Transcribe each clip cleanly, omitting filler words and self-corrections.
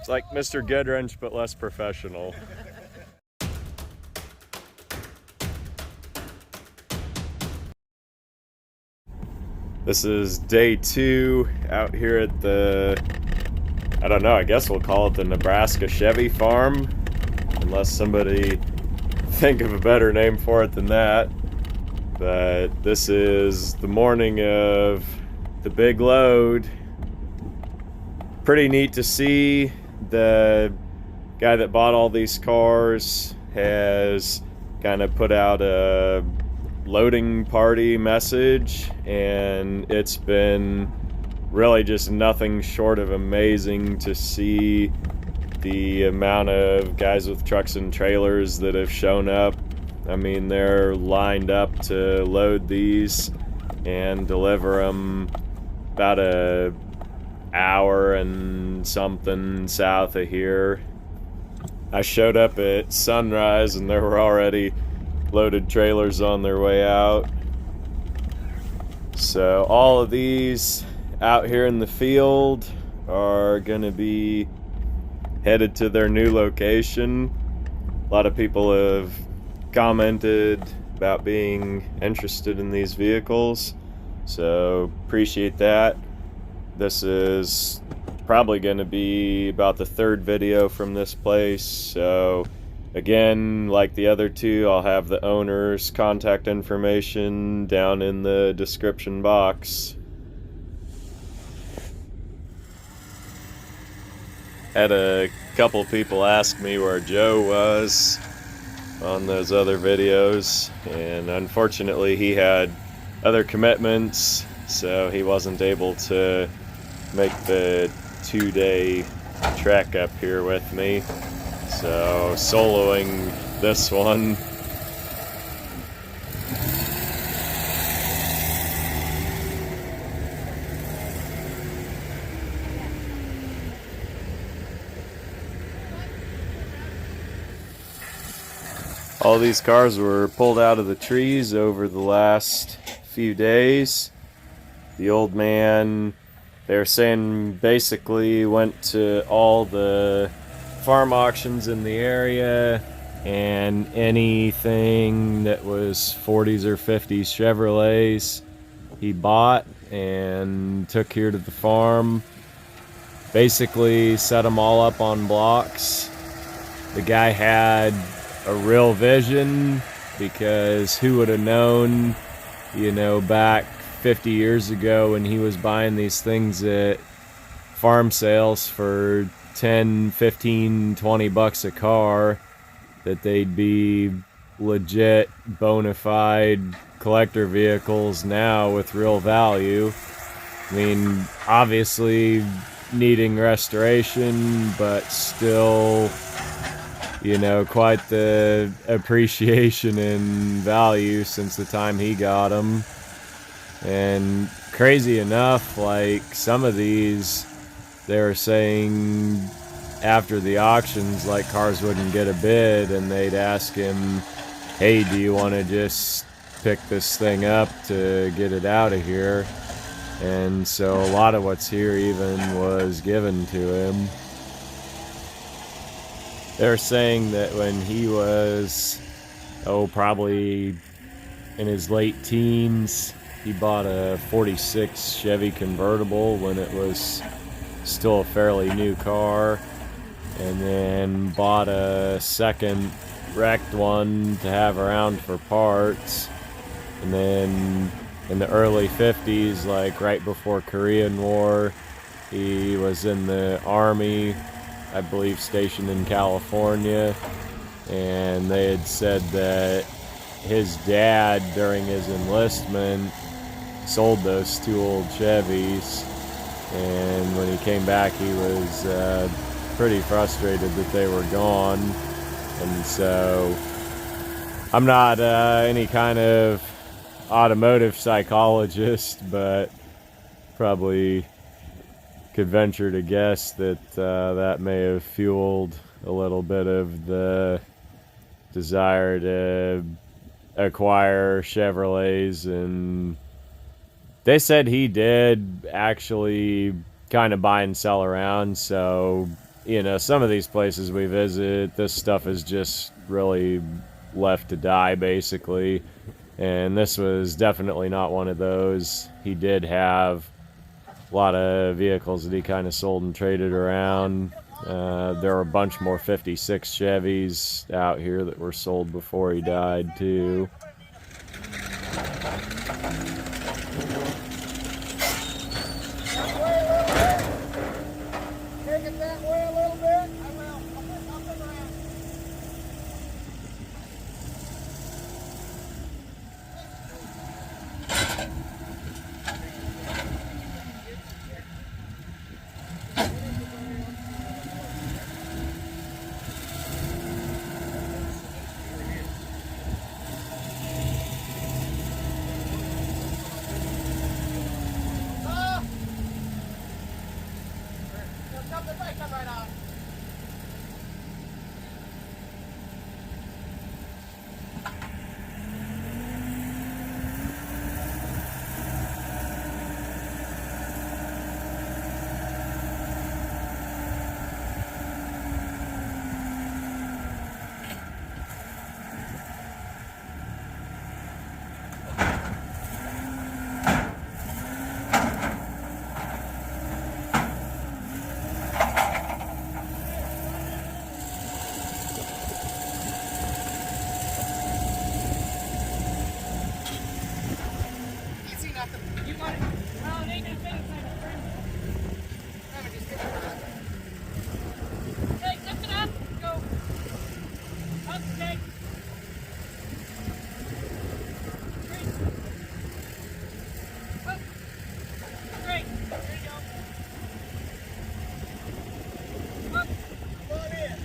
It's like Mr. Goodwrench, but less professional. This is day 2 out here at the, I don't know, I guess we'll call it the Nebraska Chevy farm, unless somebody think of a better name for it than that. But this is the morning of the big load. Pretty neat to see. The guy that bought all these cars has kind of put out a loading party message, and it's been really just nothing short of amazing to see the amount of guys with trucks and trailers that have shown up. I mean, they're lined up to load these and deliver them about a hour and something south of here. I showed up at sunrise and there were already loaded trailers on their way out. So all of these out here in the field are gonna be headed to their new location. A lot of people have commented about being interested in these vehicles, so appreciate that. This is probably going to be about the 3rd video from this place, so again, like the other 2, I'll have the owner's contact information down in the description box. Had a couple people ask me where Joe was on those other videos, and unfortunately he had other commitments, so he wasn't able to make the 2-day trek up here with me. So soloing this one. All these cars were pulled out of the trees over the last few days. The old man, they're saying, basically went to all the farm auctions in the area, and anything that was 40s or 50s Chevrolets he bought and took here to the farm. Basically set them all up on blocks. The guy had a real vision, because who would have known, you know, back 50 years ago when he was buying these things at farm sales for 10, 15, 20 bucks a car, that they'd be legit bona fide collector vehicles now with real value. I mean, obviously needing restoration, but still, you know, quite the appreciation in value since the time he got them. And crazy enough, like some of these, they were saying after the auctions, like cars wouldn't get a bid, and they'd ask him, hey, do you want to just pick this thing up to get it out of here? And so a lot of what's here even was given to him. They're saying that when he was, probably in his late teens, he bought a 46 Chevy convertible when it was still a fairly new car, and then bought a second wrecked one to have around for parts. And then in the early 50s, like right before Korean War, he was in the Army, I believe stationed in California, and they had said that his dad, during his enlistment, sold those 2 old Chevys, and when he came back he was pretty frustrated that they were gone. And so I'm not any kind of automotive psychologist, but probably could venture to guess that that may have fueled a little bit of the desire to acquire Chevrolets. And they said he did actually kind of buy and sell around, so you know, some of these places we visit, this stuff is just really left to die, basically. And this was definitely not one of those. He did have a lot of vehicles that he kind of sold and traded around. There were a bunch more 56 Chevys out here that were sold before he died, too. Take it that way a little bit. I will. I'll come around. Come right on. You got it. Well, it ain't that big. Hey, lift it up. Go. Up, okay. Up. Great. There you go. Up. Go on in.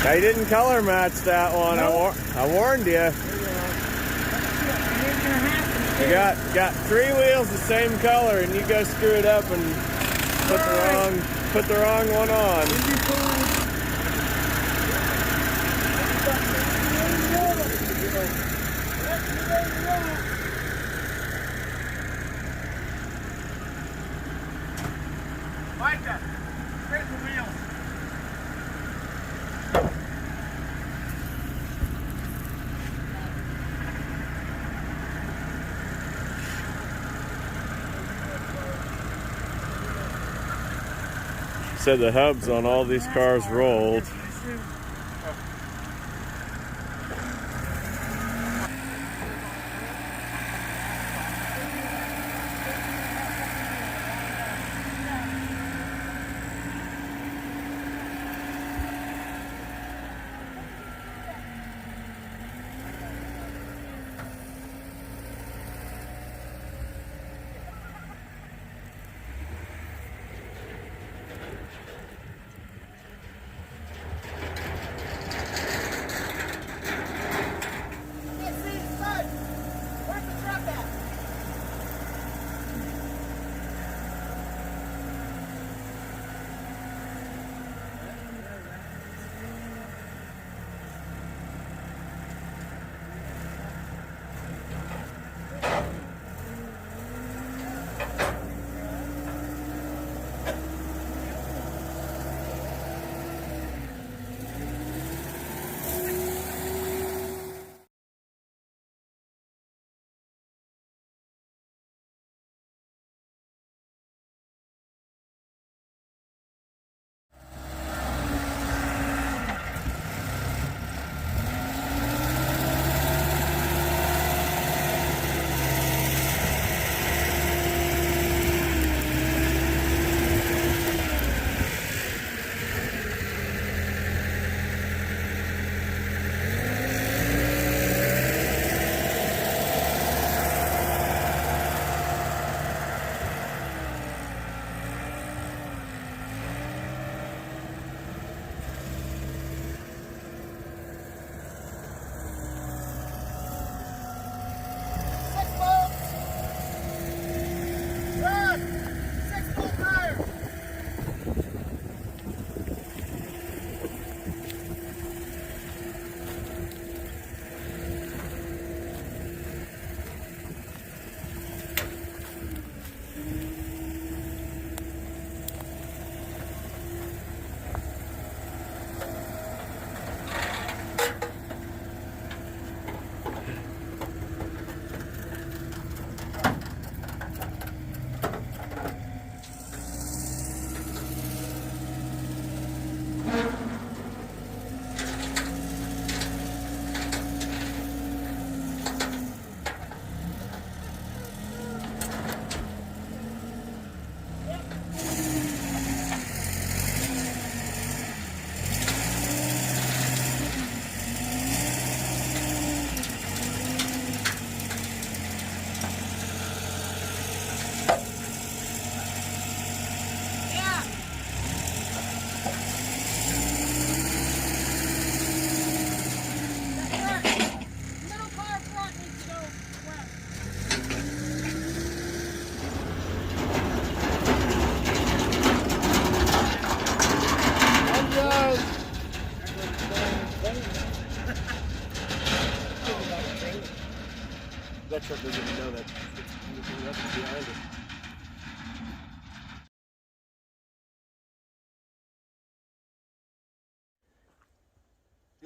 I didn't color match that one. No. I warned you. You got 3 wheels the same color, and you go screw it up and put the wrong one on. Micah, straight the wheels. Said the hubs on all these cars rolled.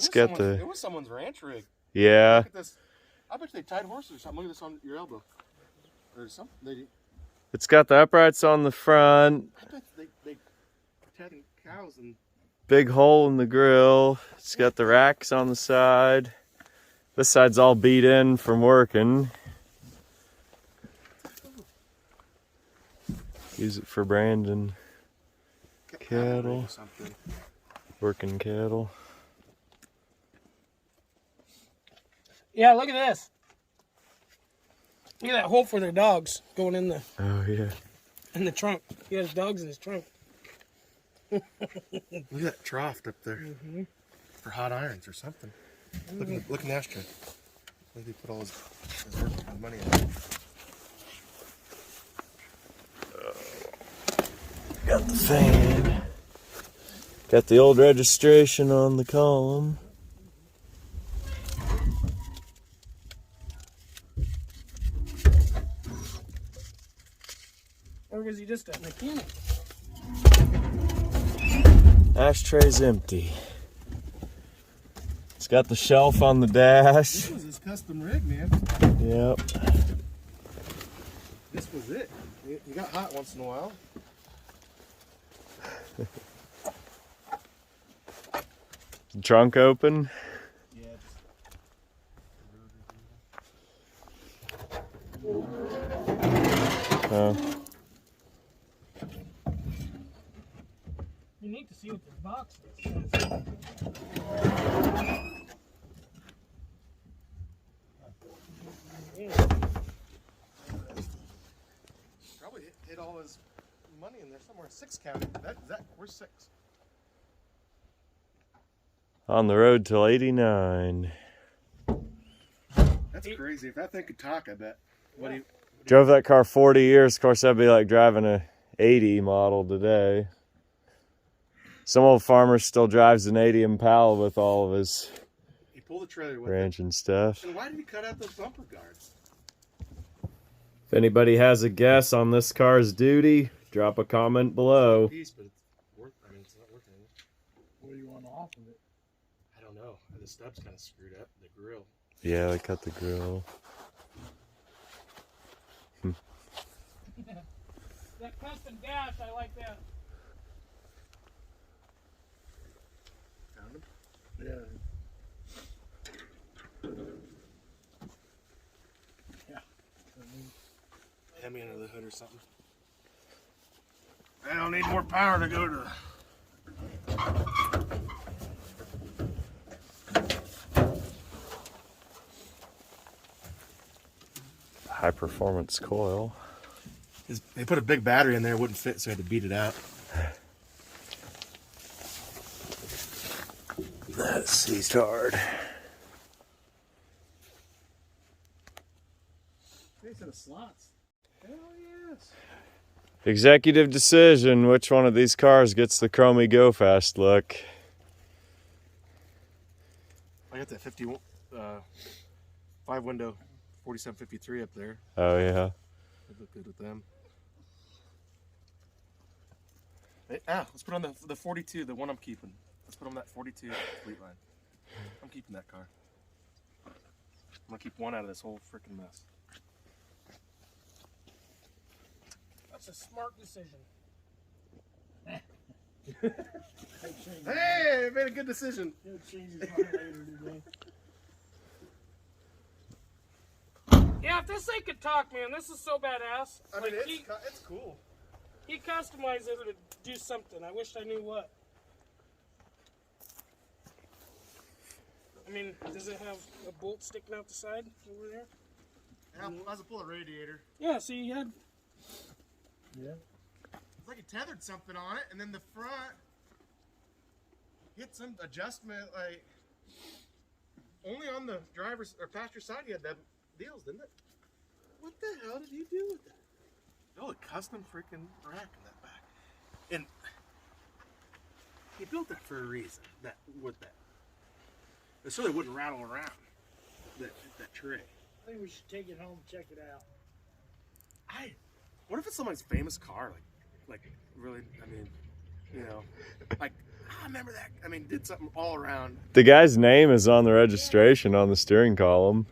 It was someone's ranch rig. Yeah. Look at this. I bet they tied horses or something. Look at this on your elbow. Or something. It's got the uprights on the front. I bet they tied cows and. Big hole in the grill. It's got the racks on the side. This side's all beat in from working. Use it for branding cattle. Working cattle. Yeah, look at this. Look at that hole for their dogs going in the Oh yeah. trunk. He has dogs in his trunk. Look at that trough up there. For hot irons or something. Look in the ashtray. Maybe he put all his work money in it. Got the fan. Got the old registration on the column. Or was he just a mechanic? Ashtray's empty. It's got the shelf on the dash. This was his custom rig, man. Yep. This was it. You got hot once in a while. Trunk open. Yeah. Oh. You need to see what this box is. Probably hit all his money in there somewhere. 6 county. Where's 6? On the road till 89. That's crazy. If that thing could talk, I bet. Drove that car 40 years. Of course, that'd be like driving a 80 model today. Some old farmer still drives an 80 Impala with all of his He pulled the trailer with ranch and stuff. And why did he cut out those bumper guards? If anybody has a guess on this car's duty, drop a comment below. Piece, but it's not worth anything. What do you want off of it? I don't know. The stub's kind of screwed up. The grill. Yeah, they cut the grill. That custom dash, I like that. Found him? Yeah. Hemi under the hood or something. I don't need more power to go to. High performance coil. They put a big battery in there, it wouldn't fit, so I had to beat it out. That seized hard. These are the slots. Hell yes. Executive decision, which one of these cars gets the chromey go fast look? I got that 51, 5-window 4753 up there. Oh yeah. I'd look good with them. Hey, let's put on the 42, the one I'm keeping. Let's put on that 42 Fleetline. I'm keeping that car. I'm gonna keep one out of this whole freaking mess. That's a smart decision. Hey, I made a good decision. He'll change his mind later today. Yeah, if this thing could talk, man, this is so badass. I mean, Like, it's cool. he customized it to do something. I wish I knew what. I mean, does it have a bolt sticking out the side over there? How's it pull a radiator? Yeah, see, you had... Yeah. It's like he tethered something on it, and then the front hit some adjustment, like only on the driver's or passenger side he had them deals, didn't it? What the hell did he do with that? Oh, a custom freaking rack in that back. And he built it for a reason, that with that. So it wouldn't rattle around that tray. I think we should take it home and check it out. What if it's somebody's famous car? Like really, I mean, you know, like, I remember that. I mean, did something all around. The guy's name is on the registration on the steering column.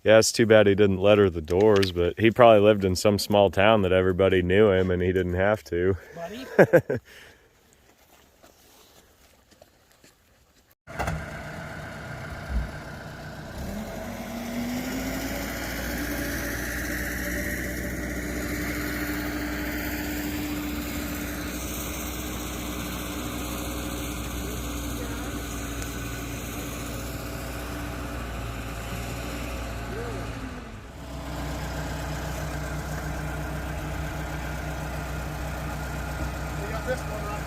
Yeah, it's too bad he didn't letter the doors, but he probably lived in some small town that everybody knew him and he didn't have to. Buddy. We got this one right.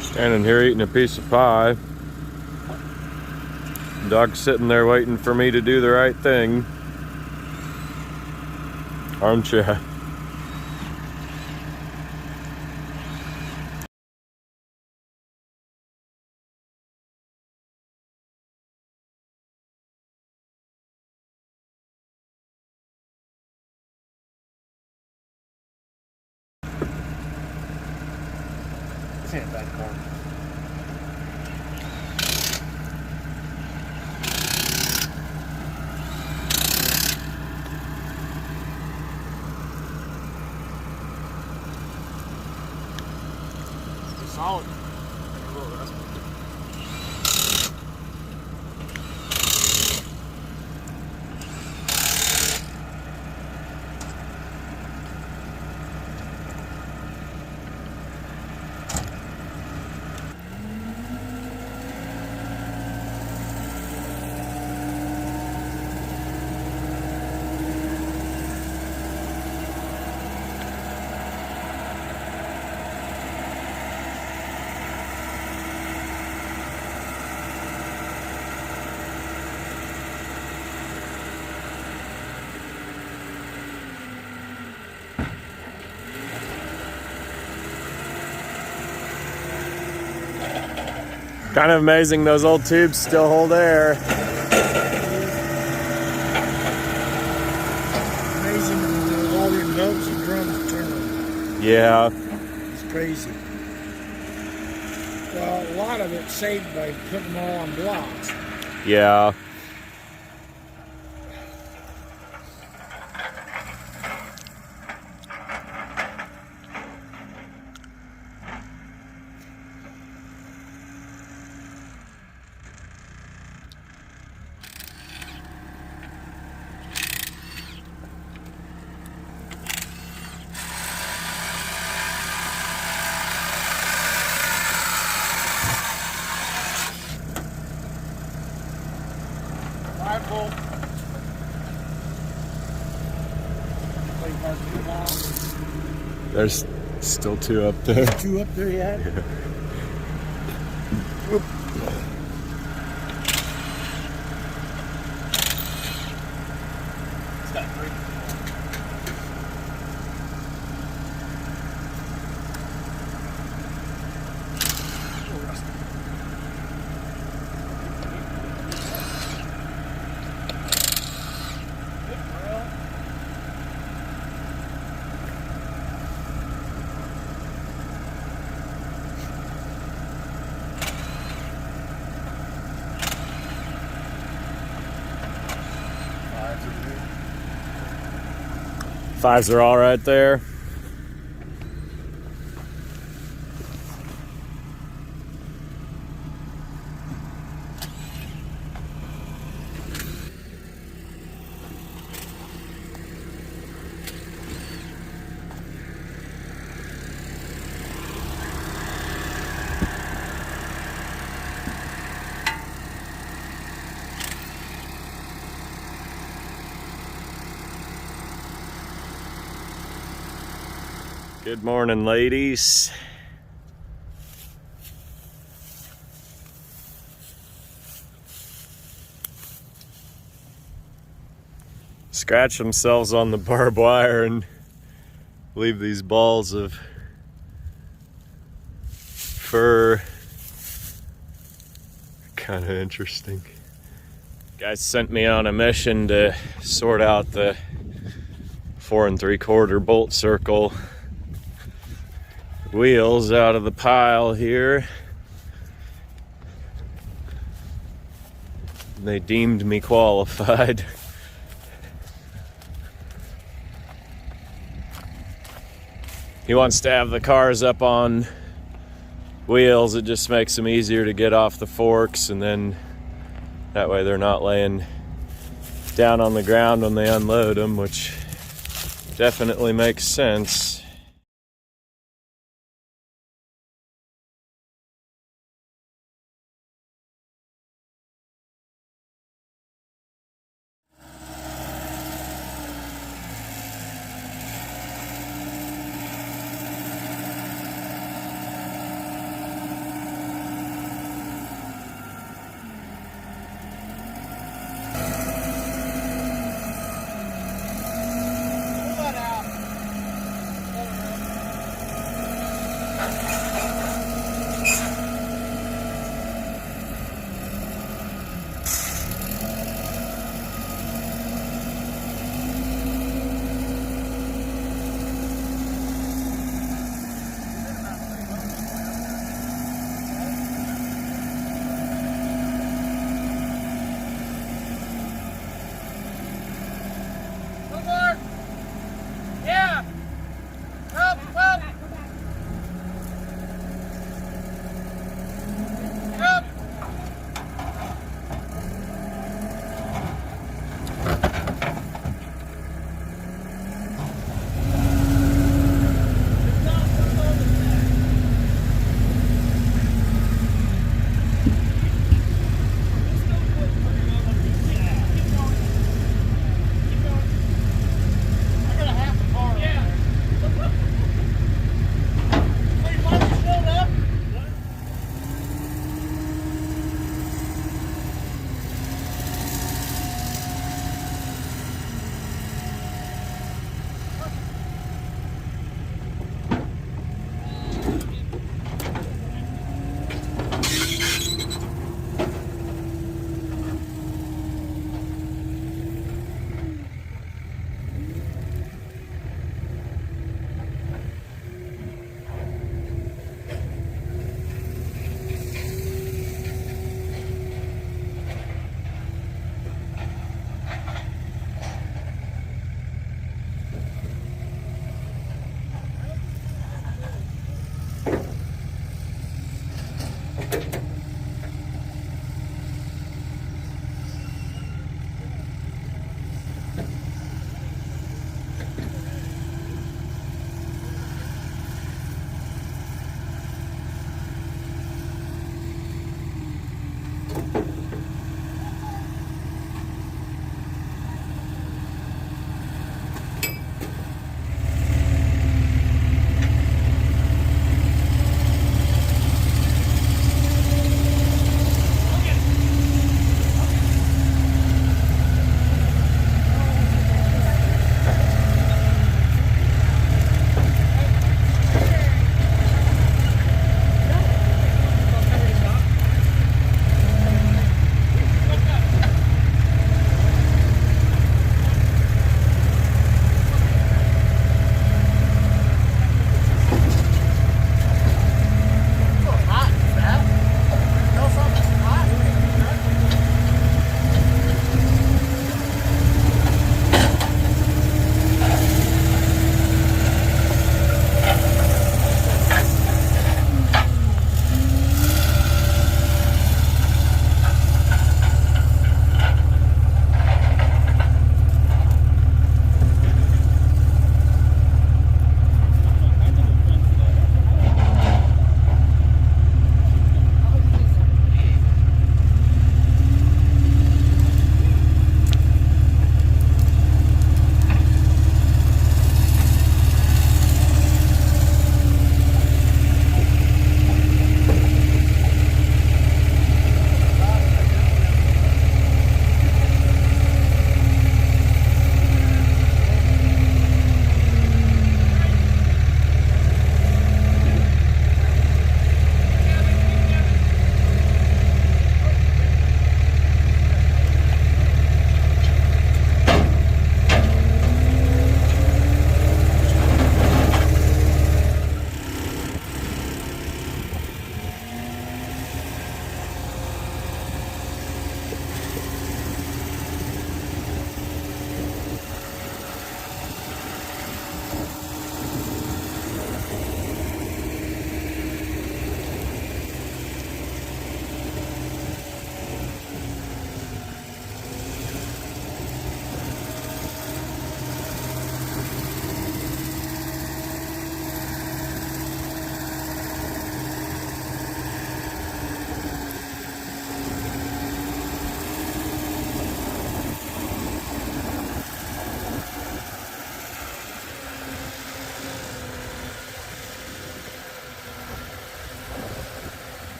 Standing here eating a piece of pie. Dog's sitting there waiting for me to do the right thing. Aren't you? This ain't a bad car. It's solid. A little rusty. Kind of amazing those old tubes still hold air. Amazing all your knobs and drums turn. Yeah. It's crazy. Well, a lot of it's saved by putting them all on blocks. Yeah. There's still 2 up there. 2 up there yet? Yeah. It's got 3. Fives are all right there. Good morning, ladies. Scratch themselves on the barbed wire and leave these balls of fur. Kind of interesting. Guys sent me on a mission to sort out the 4 3/4 bolt circle wheels out of the pile here. They deemed me qualified. He wants to have the cars up on wheels. It just makes them easier to get off the forks, and then that way they're not laying down on the ground when they unload them, which definitely makes sense.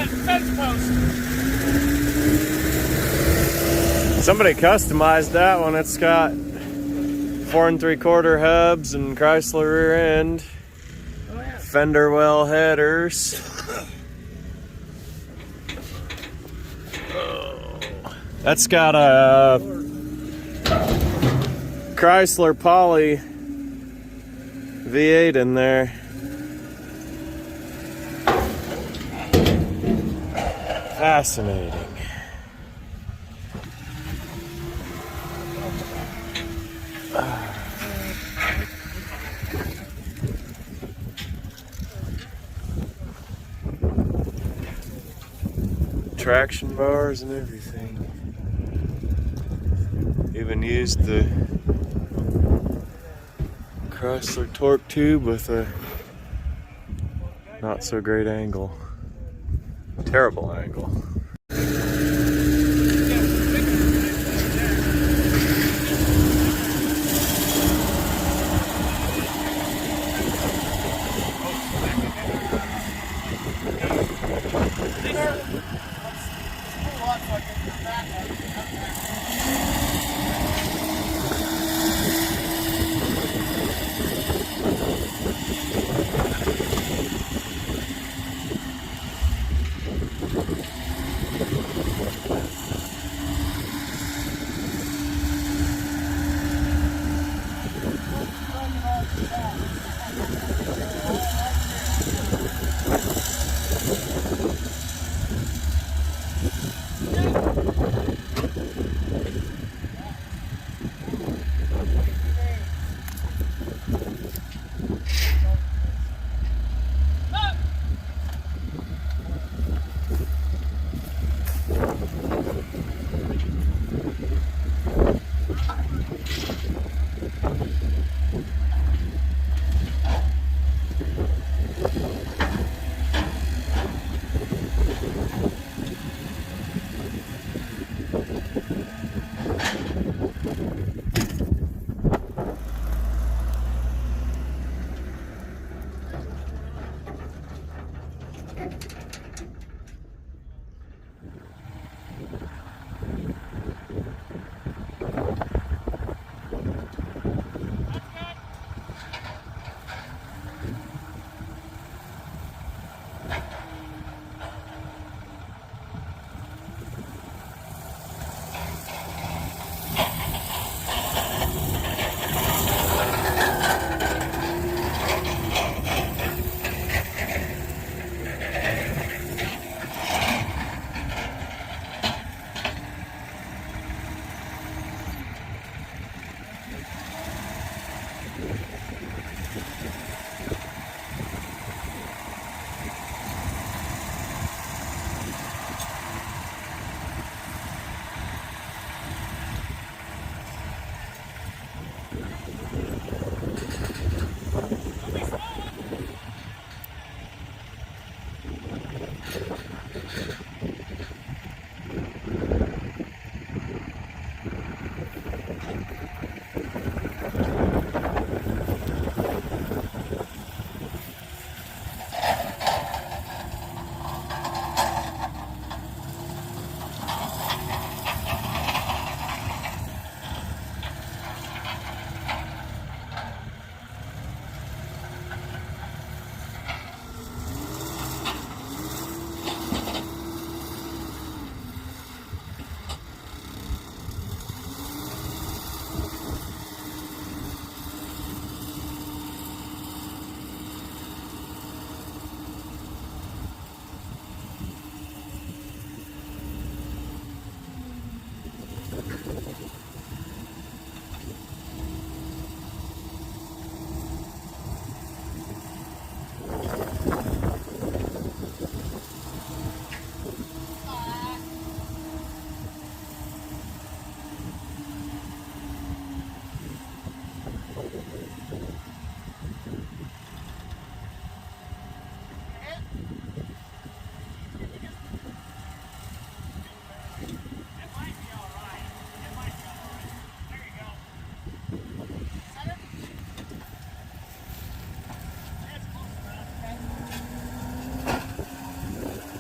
that fence post. Somebody customized that one. It's got 4 3/4 hubs and Chrysler rear end. Oh, yeah. Fender well headers. That's got a Chrysler Poly V8 in there. Fascinating. Traction bars and everything. Even used the Chrysler torque tube with a not so great angle. Terrible angle.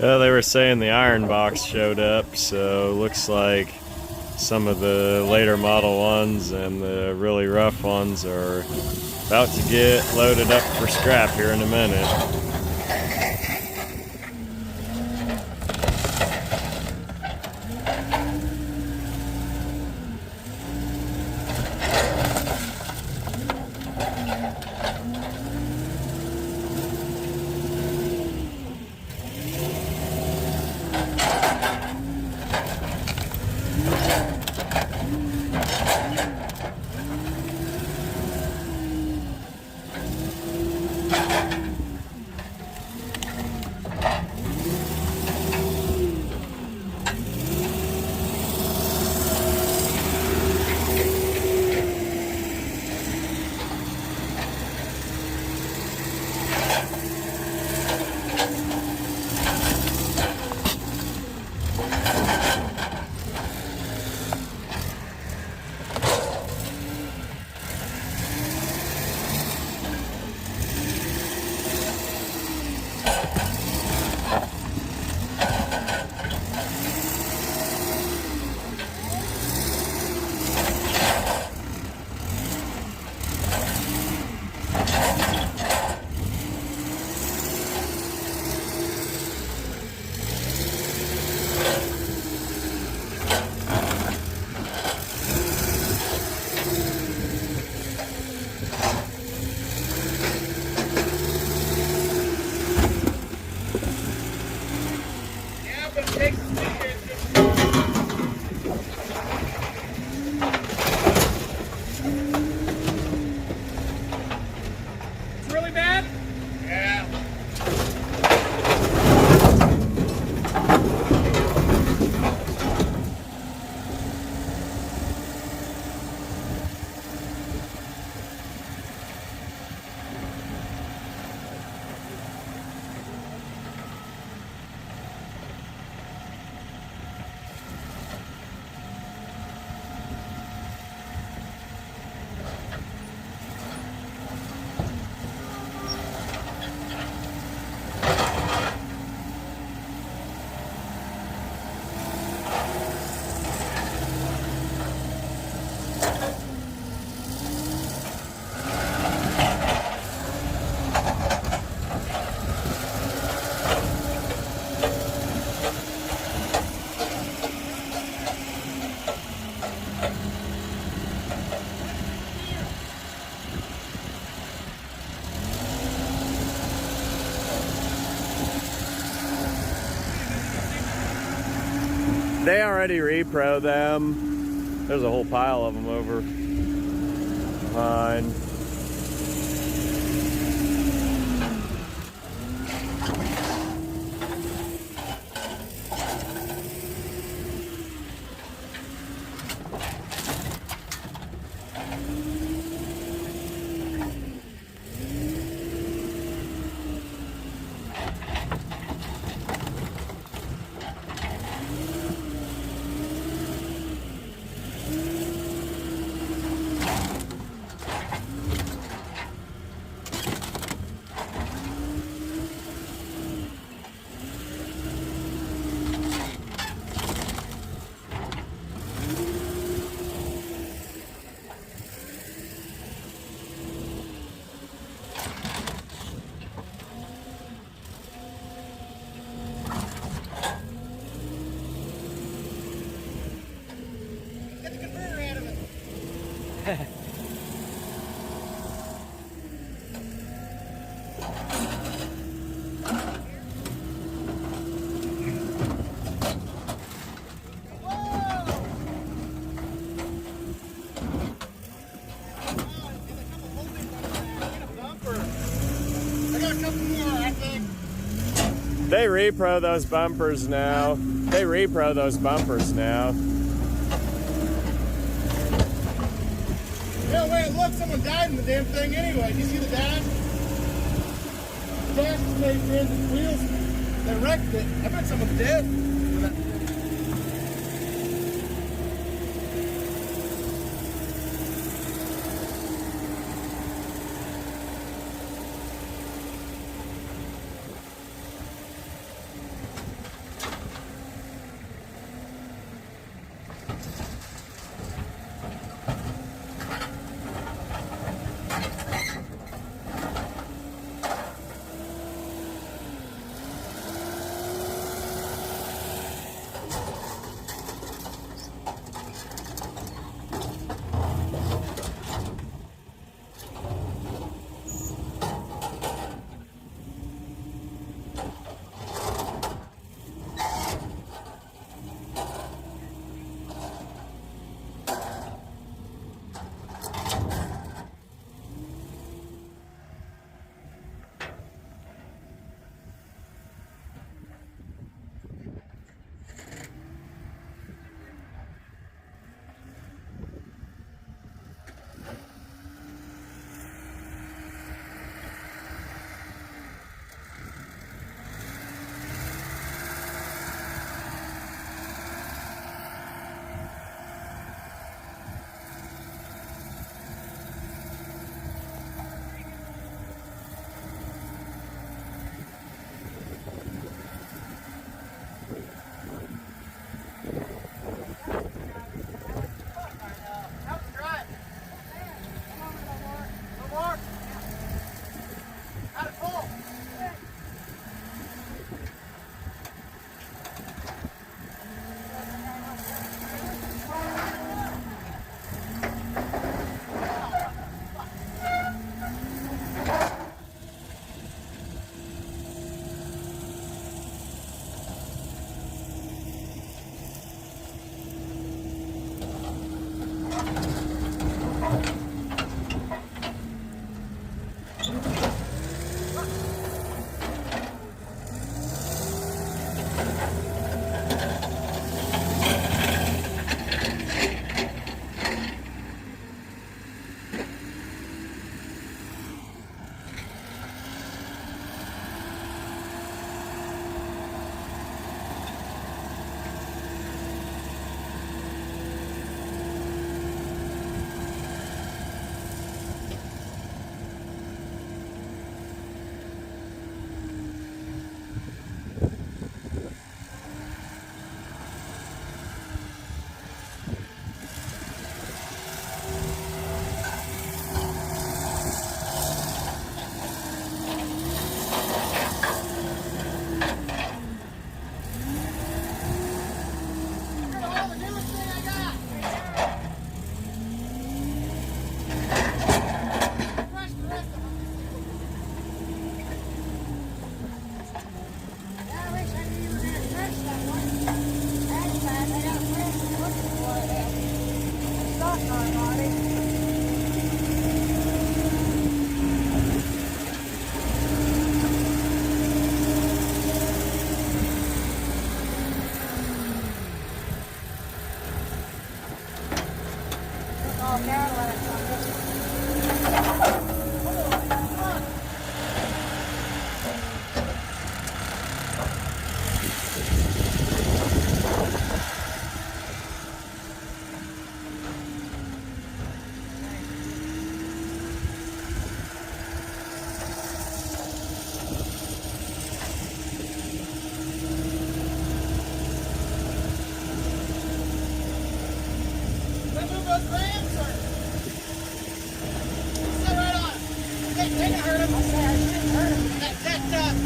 Well, they were saying the iron box showed up, so looks like some of the later model ones and the really rough ones are about to get loaded up for scrap here in a minute. They already repro them. There's a whole pile of them over behind. They repro those bumpers now. They repro those bumpers now. Yeah, wait, look, someone died in the damn thing anyway. Do you see the dash? The dash is made in the wheels. They wrecked it. I bet someone's dead.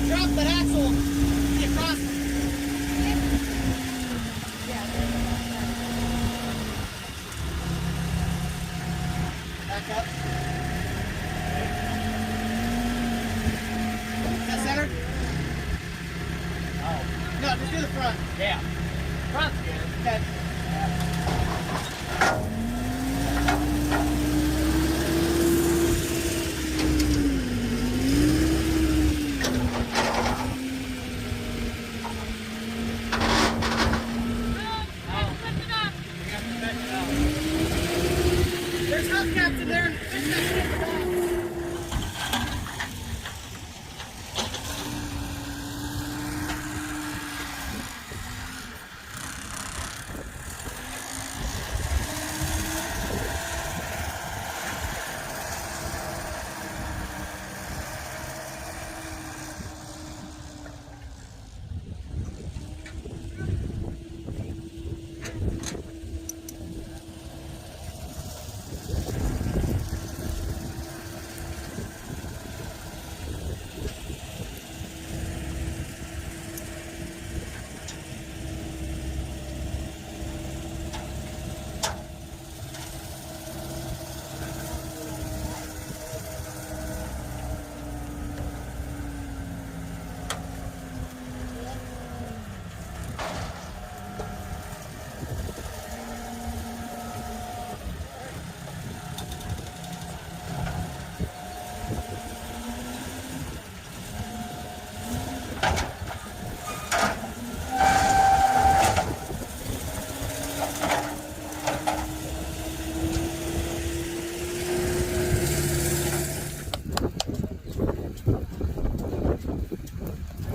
Drop that axle. Get across. Back up. That center? Oh. No, just do the front. Yeah. Front's good. Okay. There's hubcaps in there. Fix that shit.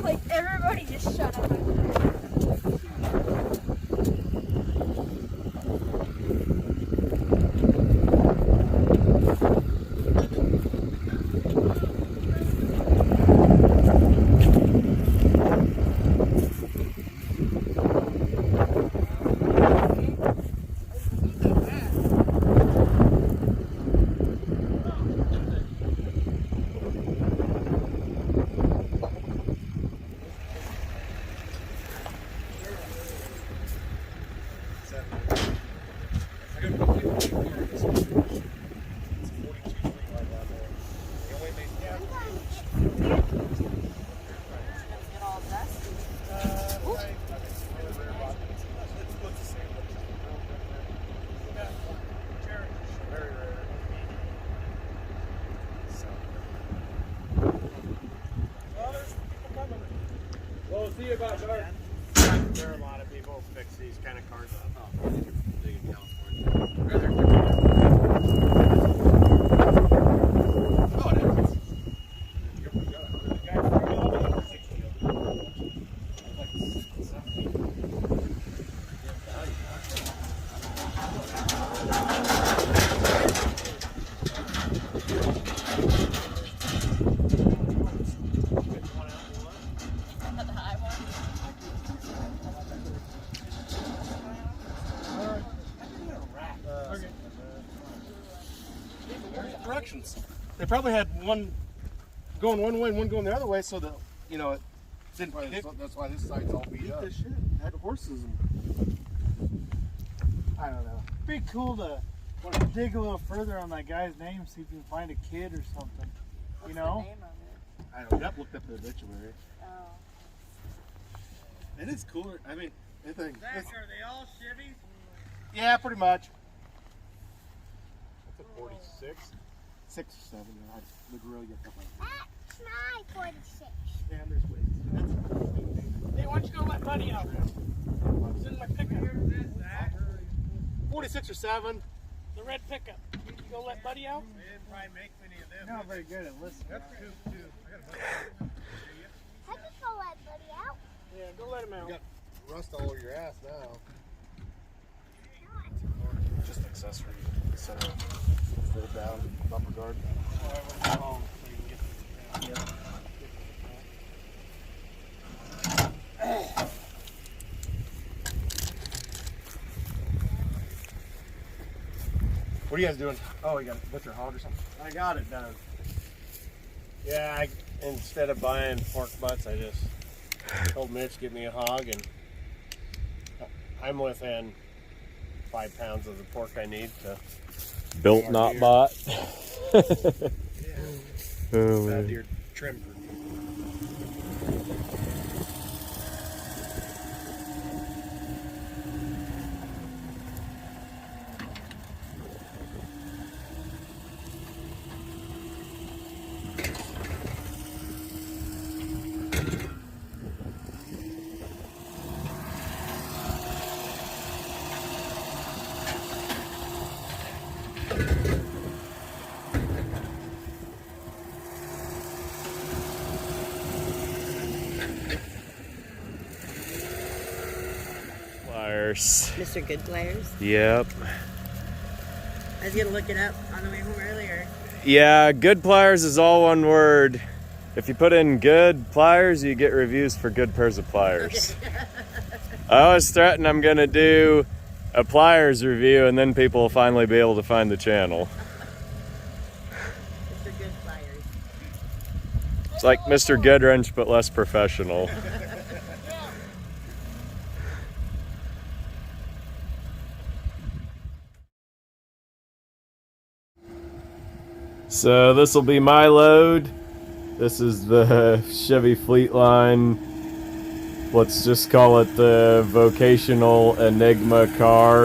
Like, everybody just shut up. We'll see you about dark. There are a lot of people who fix these kind of cars up. Oh, big in California. Oh, it is. Directions. They probably had one going one way and one going the other way, so that it didn't. That's why this side's all beat up. This shit had horses and I don't know. Be cool to dig a little further on that guy's name, see if you can find a kid or something. What's You know? the name of it? I don't know. Yep, looked up the obituary. Oh. And it's cooler. I mean, I think. Zach, are they all Chevys? Yeah, pretty much. That's a 46. 6 or 7. The grill you up like That's my 46. that. And there's ways. Hey, why don't you go let Buddy out? He's in my pickup. 46 or 7. The red pickup. You go let Buddy out? They didn't probably make many of them. You're not very good at listening. That's two. I got I just go let Buddy out. Yeah, go let him out. You got rust all over your ass now. just an accessory. Set of fold down bumper guard. What are you guys doing? Oh, you got to butcher a hog or something? I got it done. Yeah, instead of buying pork butts, I just told Mitch to get me a hog, and I'm within 5 pounds of the pork I need to. Built, not bought. Oh, Bad man. deer trim. Pliers. Mr. Goodpliers. Yep. I was gonna look it up on the way home earlier. Yeah, Goodpliers is all one word. If you put in good pliers, you get reviews for good pairs of pliers. I always threaten I'm gonna do a pliers review and then people will finally be able to find the channel. Mr. Goodpliers. It's like Mr. Goodwrench, but less professional. So this will be my load. This is the Chevy Fleetline. Let's just call it the vocational Enigma car.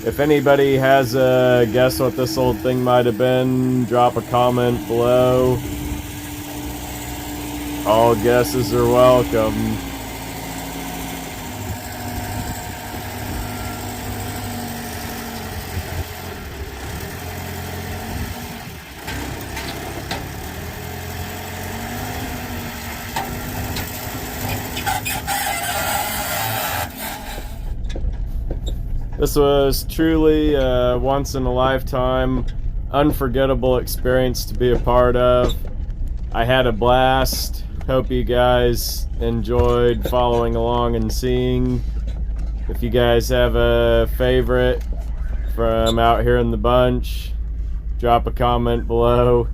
If anybody has a guess what this old thing might have been, drop a comment below. All guesses are welcome. This was truly a once-in-a-lifetime, unforgettable experience to be a part of. I had a blast. Hope you guys enjoyed following along and seeing. If you guys have a favorite from out here in the bunch, drop a comment below.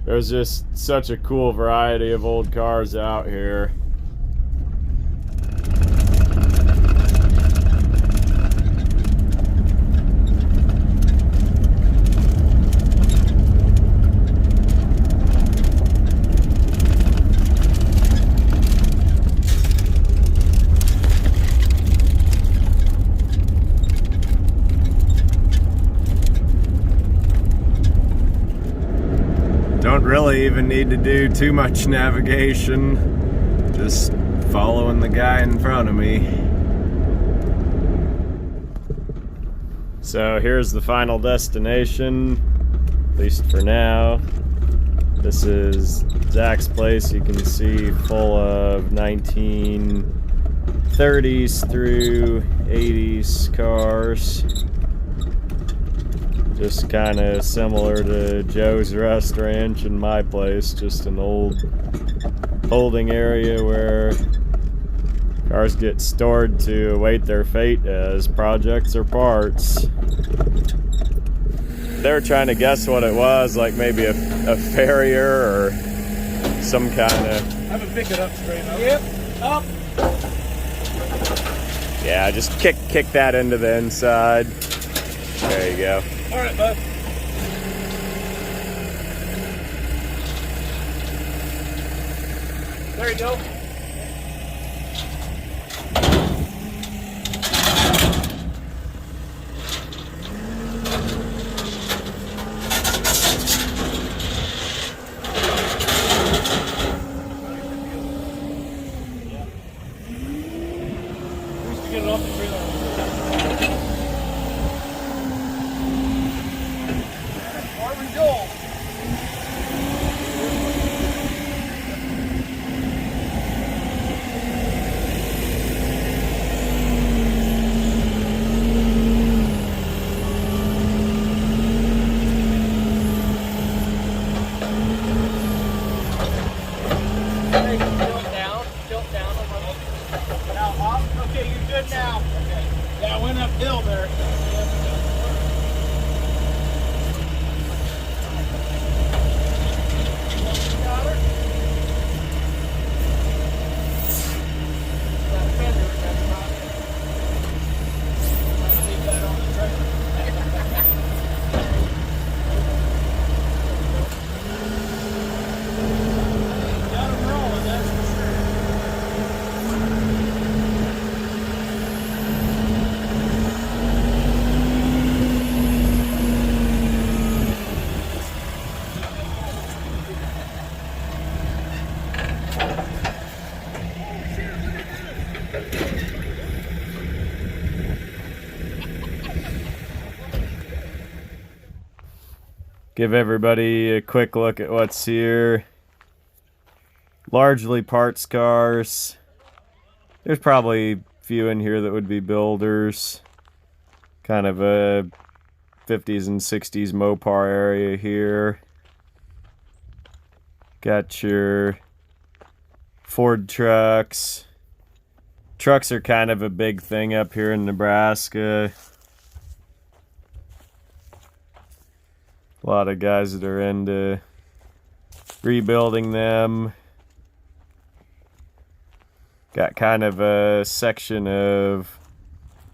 There's just such a cool variety of old cars out here. Don't really even need to do too much navigation, just following the guy in front of me. So here's the final destination, at least for now. This is Zach's place. You can see full of 1930s through 80s cars. Just kind of similar to Joe's Rest Ranch and my place, just an old holding area where cars get stored to await their fate as projects or parts. They were trying to guess what it was, like maybe a Farrier or some kind of... Have it pick it up straight up. Yep. Up. Yeah, just kick that into the inside. There you go. All right, bud. There you go. Robin Joel. Tilt down a little. Now up. Okay, you're good now. Okay. Yeah, I went uphill there. Got her. That fender, that's not. I'll leave that on the trailer. Got him rolling, that's for sure. Give everybody a quick look at what's here. Largely parts cars. There's probably a few in here that would be builders. Kind of a 50s and 60s Mopar area here. Got your Ford trucks. Trucks are kind of a big thing up here in Nebraska. A lot of guys that are into rebuilding them. Got kind of a section of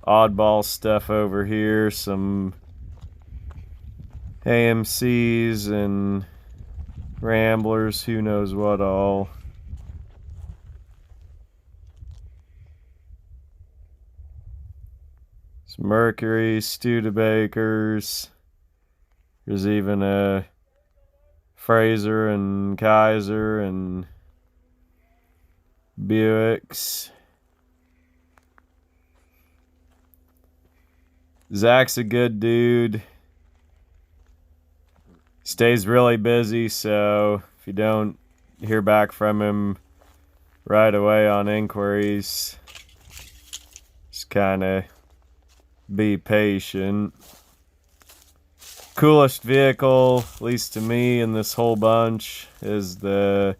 oddball stuff over here. Some AMCs and Ramblers, who knows what all. Some Mercury, Studebakers. There's even a Fraser and Kaiser and Buicks. Zach's a good dude. Stays really busy, so if you don't hear back from him right away on inquiries, just kind of be patient. Coolest vehicle, at least to me, in this whole bunch is the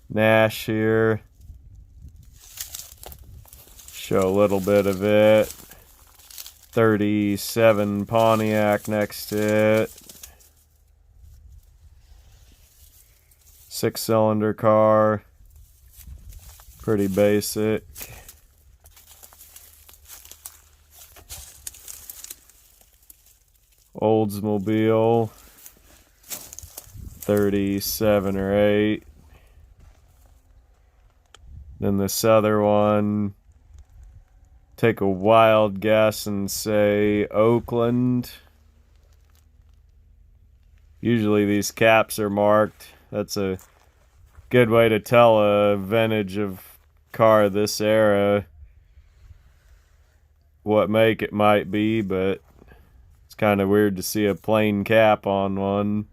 Nash here. Show a little bit of it. 37 Pontiac next to it. 6-cylinder car. Pretty basic. Oldsmobile, 37 or 8. Then this other one, take a wild guess and say Oakland. Usually these caps are marked. That's a good way to tell a vintage of car this era what make it might be, but it's kind of weird to see a plain cap on one.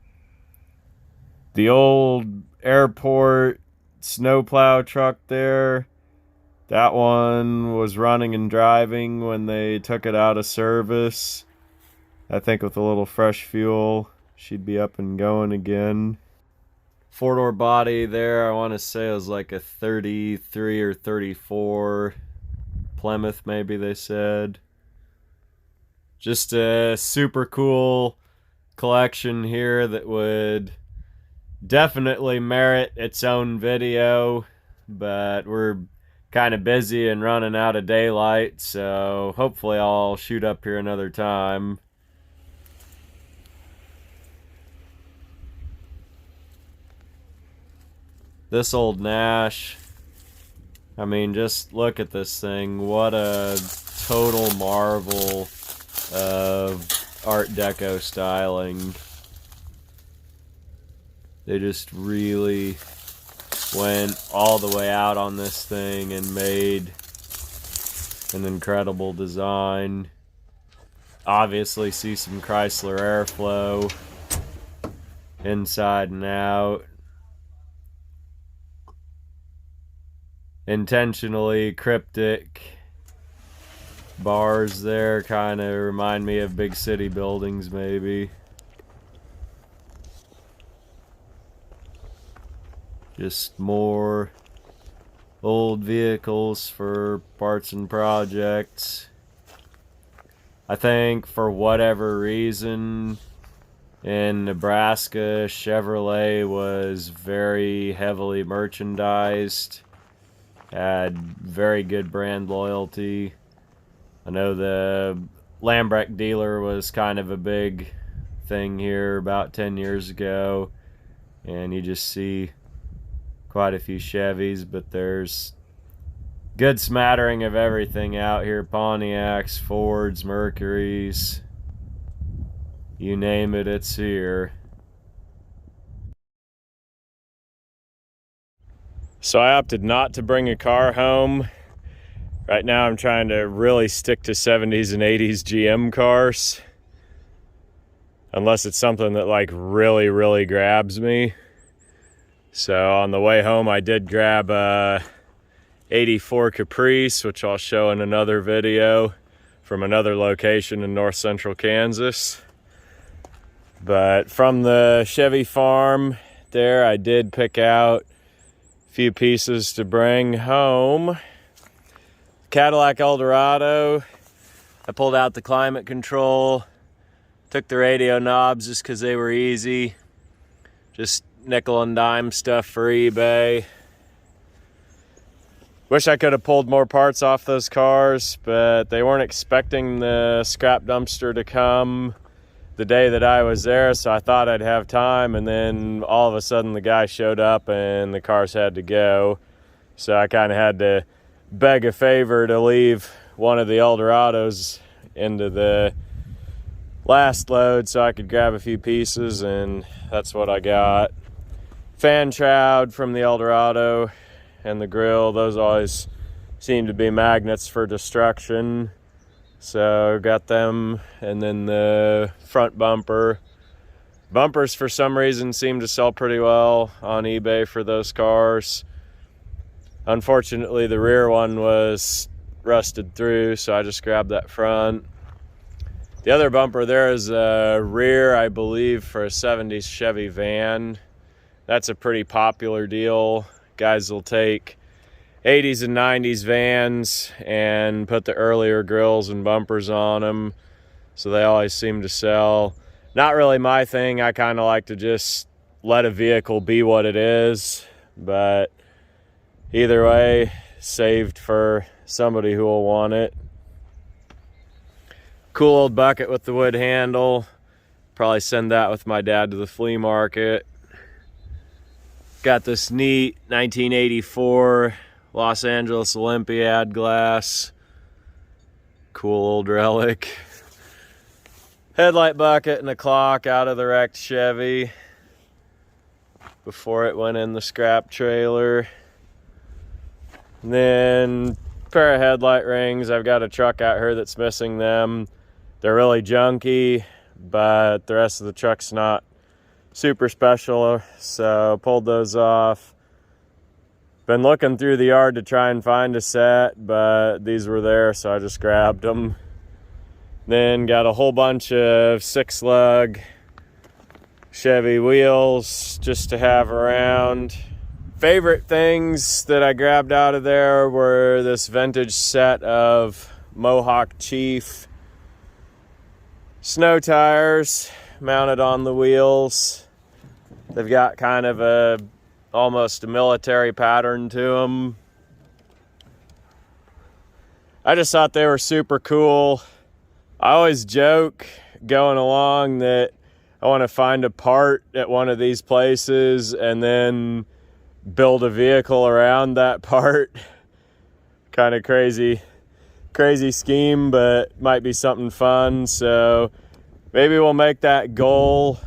The old airport snowplow truck there, that one was running and driving when they took it out of service. I think with a little fresh fuel, she'd be up and going again. Four-door body there, I want to say it was like a 33 or 34 Plymouth, maybe they said. Just a super cool collection here that would definitely merit its own video, but we're kind of busy and running out of daylight, so hopefully I'll shoot up here another time. This old Nash, I mean, just look at this thing. What a total marvel of Art Deco styling. They just really went all the way out on this thing and made an incredible design. Obviously see some Chrysler airflow. inside and out. Intentionally cryptic bars there, kind of remind me of big city buildings maybe. Just more old vehicles for parts and projects. I think for whatever reason in Nebraska, Chevrolet was very heavily merchandised, had very good brand loyalty. I know the Lambrecht dealer was kind of a big thing here about 10 years ago, and you just see quite a few Chevys, but there's good smattering of everything out here. Pontiacs, Fords, Mercurys, you name it, it's here. So I opted not to bring a car home. Right now I'm trying to really stick to 70s and 80s GM cars. Unless it's something that like really grabs me. So on the way home I did grab a 84 Caprice, which I'll show in another video from another location in north central Kansas. But from the Chevy farm there, I did pick out a few pieces to bring home. Cadillac Eldorado, I pulled out the climate control, took the radio knobs just because they were easy. Just nickel and dime stuff for eBay. Wish I could have pulled more parts off those cars, but they weren't expecting the scrap dumpster to come the day that I was there, so I thought I'd have time, and then all of a sudden the guy showed up and the cars had to go. So I kind of had to beg a favor to leave one of the Eldorados into the last load so I could grab a few pieces, and that's what I got. Fan shroud from the Eldorado and the grill, those always seem to be magnets for destruction, so got them. And then the front bumper. Bumpers for some reason seem to sell pretty well on eBay for those cars. Unfortunately the rear one was rusted through, so I just grabbed that front. The other bumper there is a rear, I believe, for a 70s Chevy van. That's a pretty popular deal. Guys will take 80s and 90s vans and put the earlier grills and bumpers on them, so they always seem to sell. Not really my thing. I kind of like to just let a vehicle be what it is, but either way, saved for somebody who will want it. Cool old bucket with the wood handle. Probably send that with my dad to the flea market. Got this neat 1984 Los Angeles Olympiad glass. Cool old relic. Headlight bucket and a clock out of the wrecked Chevy before it went in the scrap trailer. And then a pair of headlight rings. I've got a truck out here that's missing them. They're really junky, but the rest of the truck's not super special, so pulled those off. Been looking through the yard to try and find a set, but these were there, so I just grabbed them. Then got a whole bunch of 6-lug Chevy wheels just to have around. Favorite things that I grabbed out of there were this vintage set of Mohawk Chief snow tires mounted on the wheels. They've got kind of almost a military pattern to them. I just thought they were super cool. I always joke going along that I want to find a part at one of these places and then build a vehicle around that part. Kind of crazy scheme, but might be something fun. So maybe we'll make that goal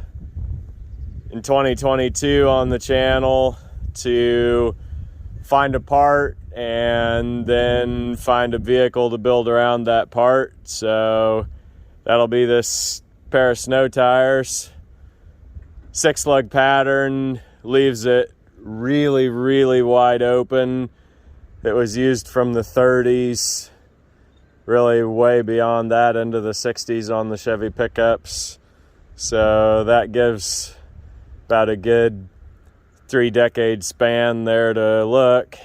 in 2022 on the channel to find a part and then find a vehicle to build around that part. So that'll be this pair of snow tires. 6-lug pattern, leaves it really, really wide open. It was used from the 30s, really way beyond that into the 60s on the Chevy pickups. So that gives about a good 3-decade span there to look.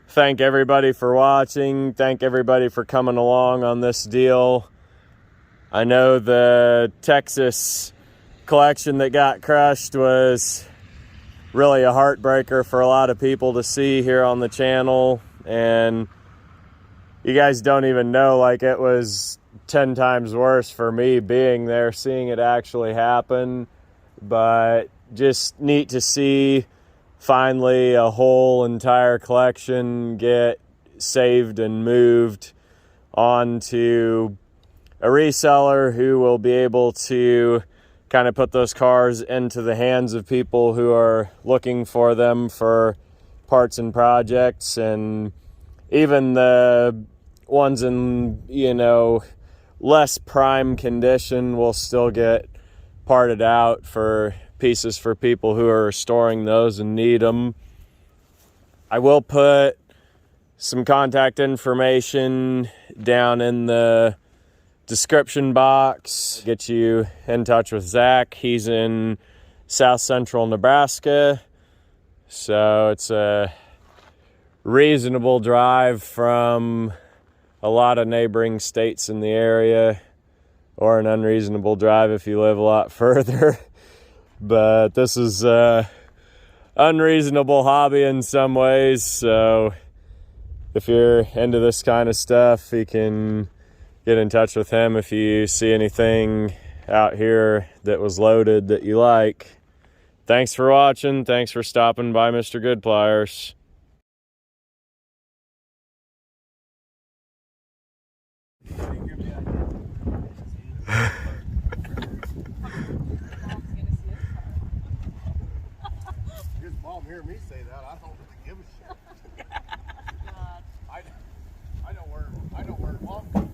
Thank everybody for watching. Thank everybody for coming along on this deal. I know the Texas collection that got crushed was really a heartbreaker for a lot of people to see here on the channel, and you guys don't even know, like, it was 10 times worse for me being there, seeing it actually happen. But just neat to see finally a whole entire collection get saved and moved onto a reseller who will be able to kind of put those cars into the hands of people who are looking for them for parts and projects. And even the ones in, you know, less prime condition will still get parted out for pieces for people who are storing those and need them. I will put some contact information down in the description box. Get you in touch with Zach. He's in South Central Nebraska, so it's a reasonable drive from a lot of neighboring states in the area, or an unreasonable drive if you live a lot further. But this is a unreasonable hobby in some ways, so if you're into this kind of stuff, you can get in touch with him if you see anything out here that was loaded that you like. Thanks for watching. Thanks for stopping by Mr. Goodpliers. His mom hear me say that, I don't really give a shit. God. I know where mom comes